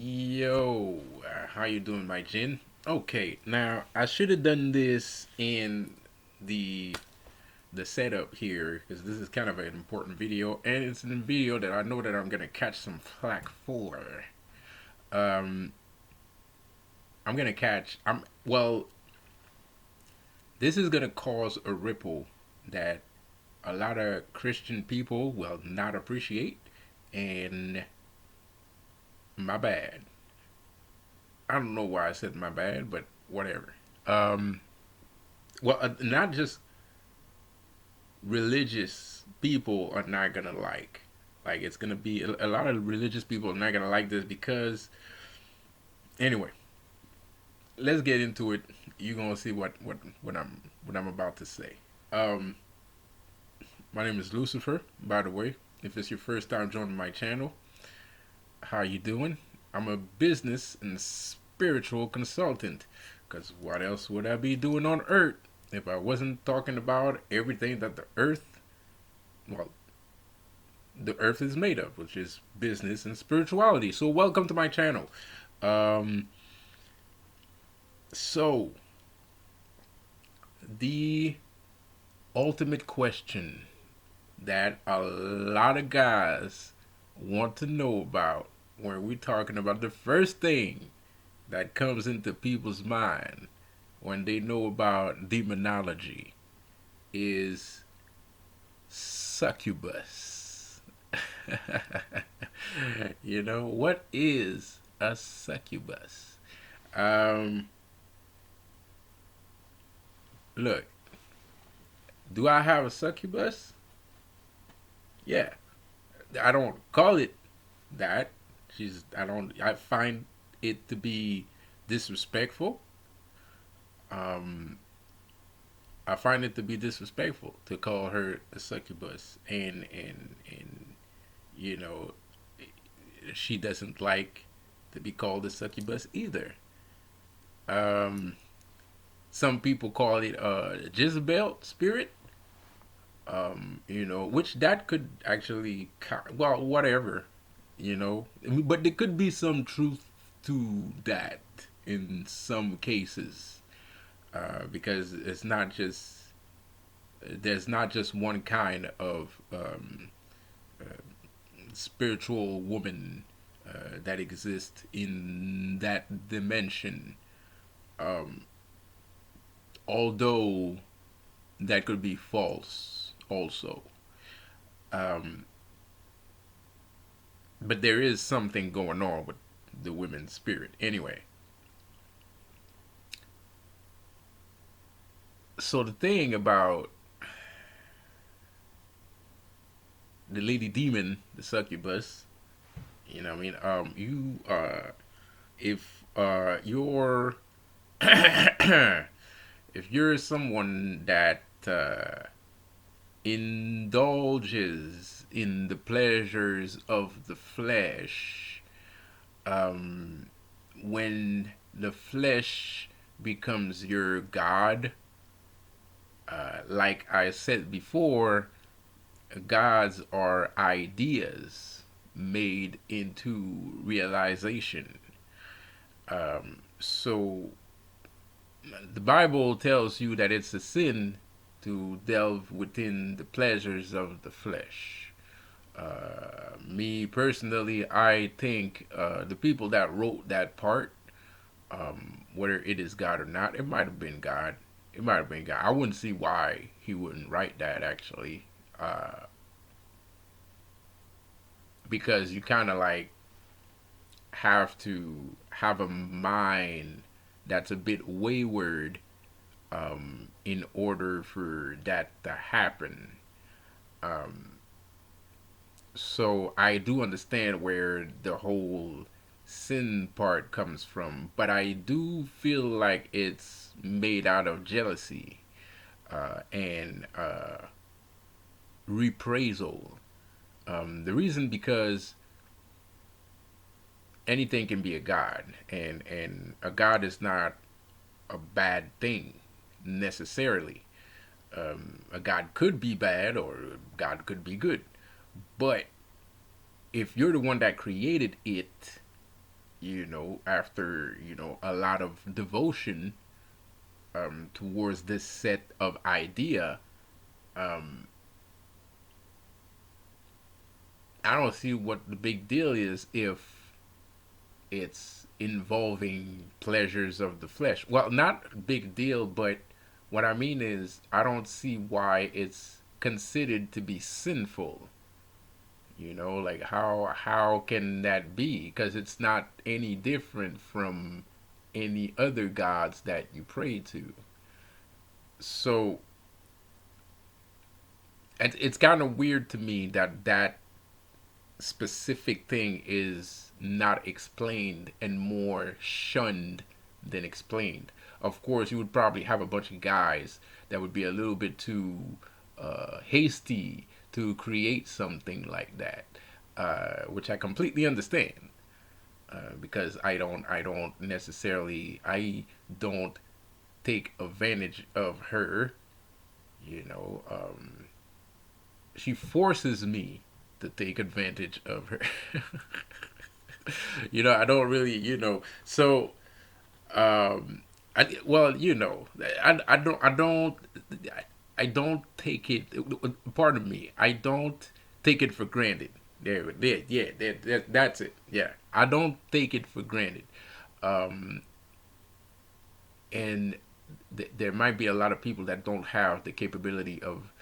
Yo, how you doing, my Jin? Okay, now I should have done this in the the setup here because this is kind of an important video, and it's a video that I know that I'm gonna catch some flack for. Um, I'm gonna catch. I'm well. This is gonna cause a ripple that a lot of Christian people will not appreciate, and my bad. I don't know why I said my bad, but whatever. Um, not just religious people are not gonna like it's gonna be a lot of religious people are not gonna like this because anyway, let's get into it. You're gonna see what I'm about to say. Um, my name is Lucifer, by the way. If it's your first time joining my channel, how you doing? I'm a business and spiritual consultant. Cause what else would I be doing on Earth if I wasn't talking about everything that well, the earth is made of, which is business and spirituality. So welcome to my channel. Um, so the ultimate question that a lot of guys want to know about when we're talking about the first thing that comes into people's mind when they know about demonology is succubus. What is a succubus? Um, Look, do I have a succubus? Yeah, I don't call it that. I don't. I find it to be disrespectful. Um, I find it to be disrespectful to call her a succubus, and you know, she doesn't like to be called a succubus either. Um, some people call it a Jezebel spirit. Which that could actually, well, whatever, but there could be some truth to that in some cases, because there's not just one kind of spiritual woman that exists in that dimension. Um, Although that could be false also. Um, but there is something going on with the women's spirit. Anyway, so the thing about the lady demon, the succubus, what I mean, if you're if you're someone that indulges in the pleasures of the flesh, um, when the flesh becomes your god, like I said before, gods are ideas made into realization. So the Bible tells you that it's a sin to delve within the pleasures of the flesh. Me personally, I think the people that wrote that part, whether it is God or not, it might have been God. It might have been God. I wouldn't see why he wouldn't write that actually, because you kind of like have to have a mind that's a bit wayward in order for that to happen. Um, so I do understand where the whole sin part comes from, but I do feel like it's made out of jealousy and reprisal. The reason because anything can be a god, and a god is not a bad thing necessarily. A god could be bad or God could be good, but if you're the one that created it, after a lot of devotion towards this set of idea, um, I don't see what the big deal is if it's involving pleasures of the flesh. Well, not big deal, but what I mean is I don't see why it's considered to be sinful. Like how can that be? Because it's not any different from any other gods that you pray to. So it's kind of weird to me that that specific thing is not explained and more shunned than explained. Of course, you would probably have a bunch of guys that would be a little bit too hasty to create something like that, which I completely understand. Because I don't take advantage of her. You know, she forces me to take advantage of her. I don't really, so well, I don't take it. Pardon me. I don't take it for granted. There, yeah, that's it. Yeah, I don't take it for granted. Um, and there might be a lot of people that don't have the capability of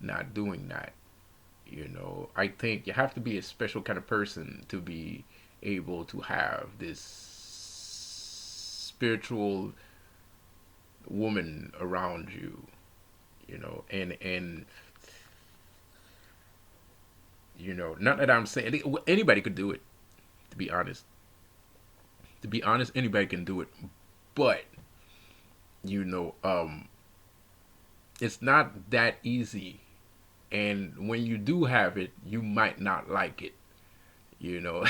not doing that. I think you have to be a special kind of person to be able to have this spiritual woman around you. And not that I'm saying anybody could do it. To be honest, anybody can do it. But you know, um, it's not that easy. And when you do have it, you might not like it. You know,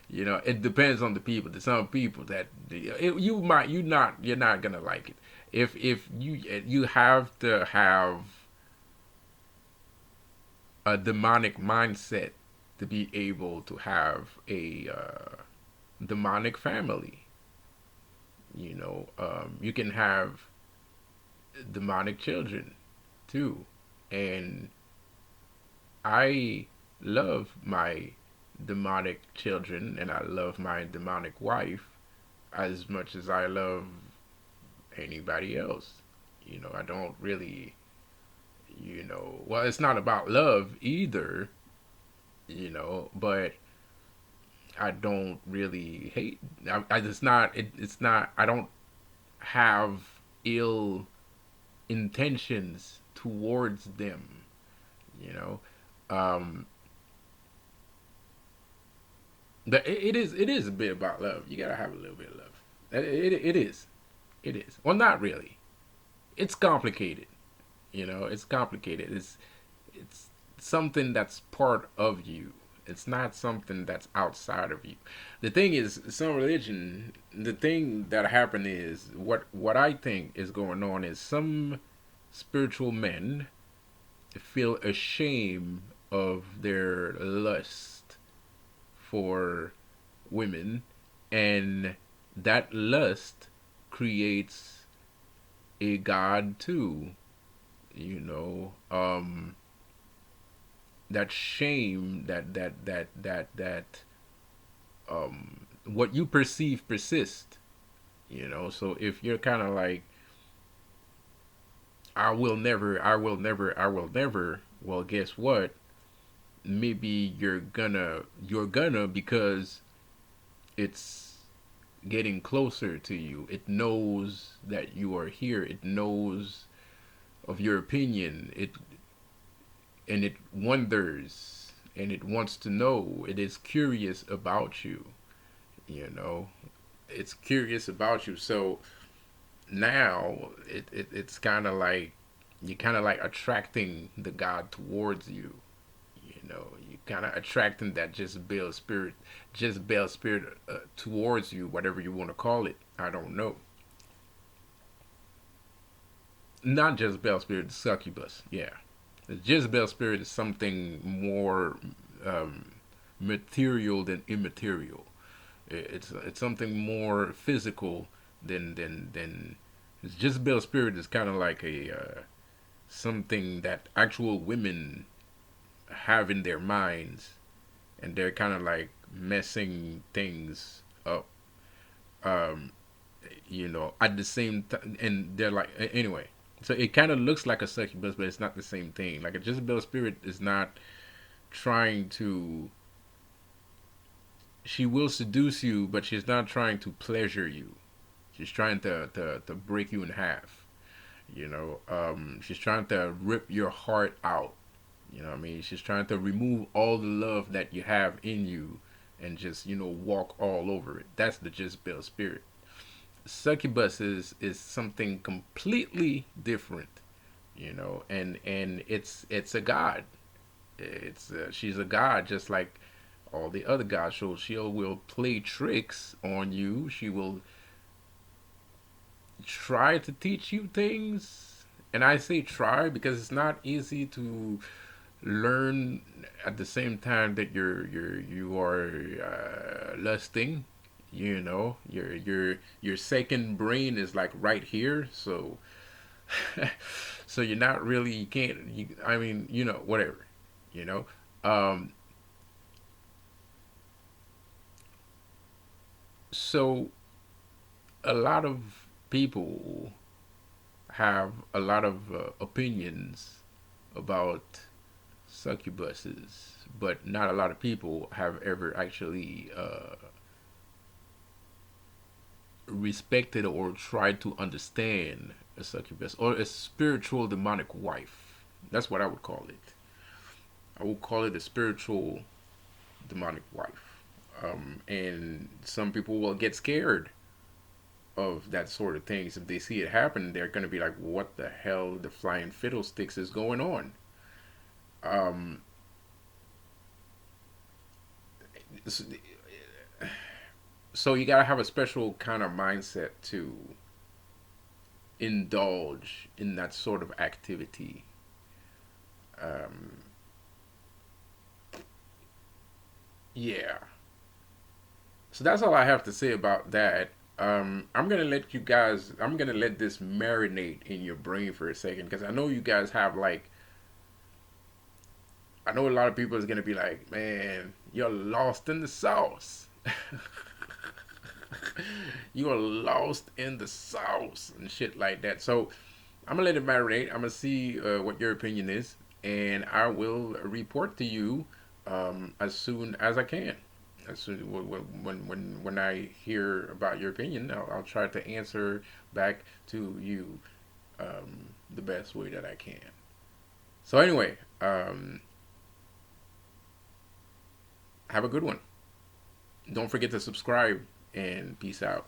it depends on the people. There's some people that you're not gonna like it. If you have to have a demonic mindset to be able to have a demonic family. You can have demonic children too, and I love my demonic children and I love my demonic wife as much as I love anybody else. I don't really, well, it's not about love either, but I don't really hate. It's not. It's not. I don't have ill intentions towards them. You know, um, it is a bit about love. You gotta have a little bit of love. It is. It is. Well, not really. It's complicated. It's complicated. It's something that's part of you. It's not something that's outside of you. The thing is, some religion. The thing that happened is what I think is going on is some spiritual men feel ashamed of their lust for women, and that lust creates a god too. You know, that shame that what you perceive persist. So if you're kind of like, I will never, well, guess what? Maybe you're gonna because it's getting closer to you. It knows that you are here. It knows of your opinion. It wonders and it wants to know. It is curious about you. You know, it's curious about you. So now it's kind of like you're kind of like attracting the God towards you. You kind of attracting that Jezebel spirit towards you, whatever you want to call it. I don't know. Not Jezebel spirit, the succubus. Yeah, the Jezebel spirit is something more material than immaterial. It's something more physical than Jezebel spirit is kind of like a something that actual women have in their minds, and they're kind of like messing things up. Um, at the same time, and they're like anyway. So it kind of looks like a succubus, but it's not the same thing. Like a Jezebel spirit is not trying to. She will seduce you, but she's not trying to pleasure you. She's trying to break you in half. She's trying to rip your heart out. You know what I mean? She's trying to remove all the love that you have in you and just, walk all over it. That's the Jezebel spirit. Succubus is something completely different, and it's a god. It's she's a god just like all the other gods. So she will play tricks on you. She will try to teach you things, and I say try because it's not easy to learn at the same time that you are lusting. Your second brain is like right here, so so you're not really you can't you, I mean whatever, you know um so a lot of people have a lot of opinions about succubuses, but not a lot of people have ever actually respected or tried to understand a succubus or a spiritual demonic wife. That's what I would call it. I would call it a spiritual demonic wife. And some people will get scared of that sort of things. If they see it happen, they're going to be like, what the hell, the flying fiddlesticks is going on? Um, so you got to have a special kind of mindset to indulge in that sort of activity. Um, yeah. So that's all I have to say about that. I'm gonna let you guys. I'm gonna let this marinate in your brain for a second because I know you guys have like. I know a lot of people is gonna be like, "Man, you're lost in the sauce." You are lost in the sauce and shit like that. So I'm gonna let it marinate. I'm gonna see what your opinion is, and I will report to you as soon as I can. As soon when I hear about your opinion, I'll try to answer back to you the best way that I can. So anyway, have a good one. Don't forget to subscribe and peace out.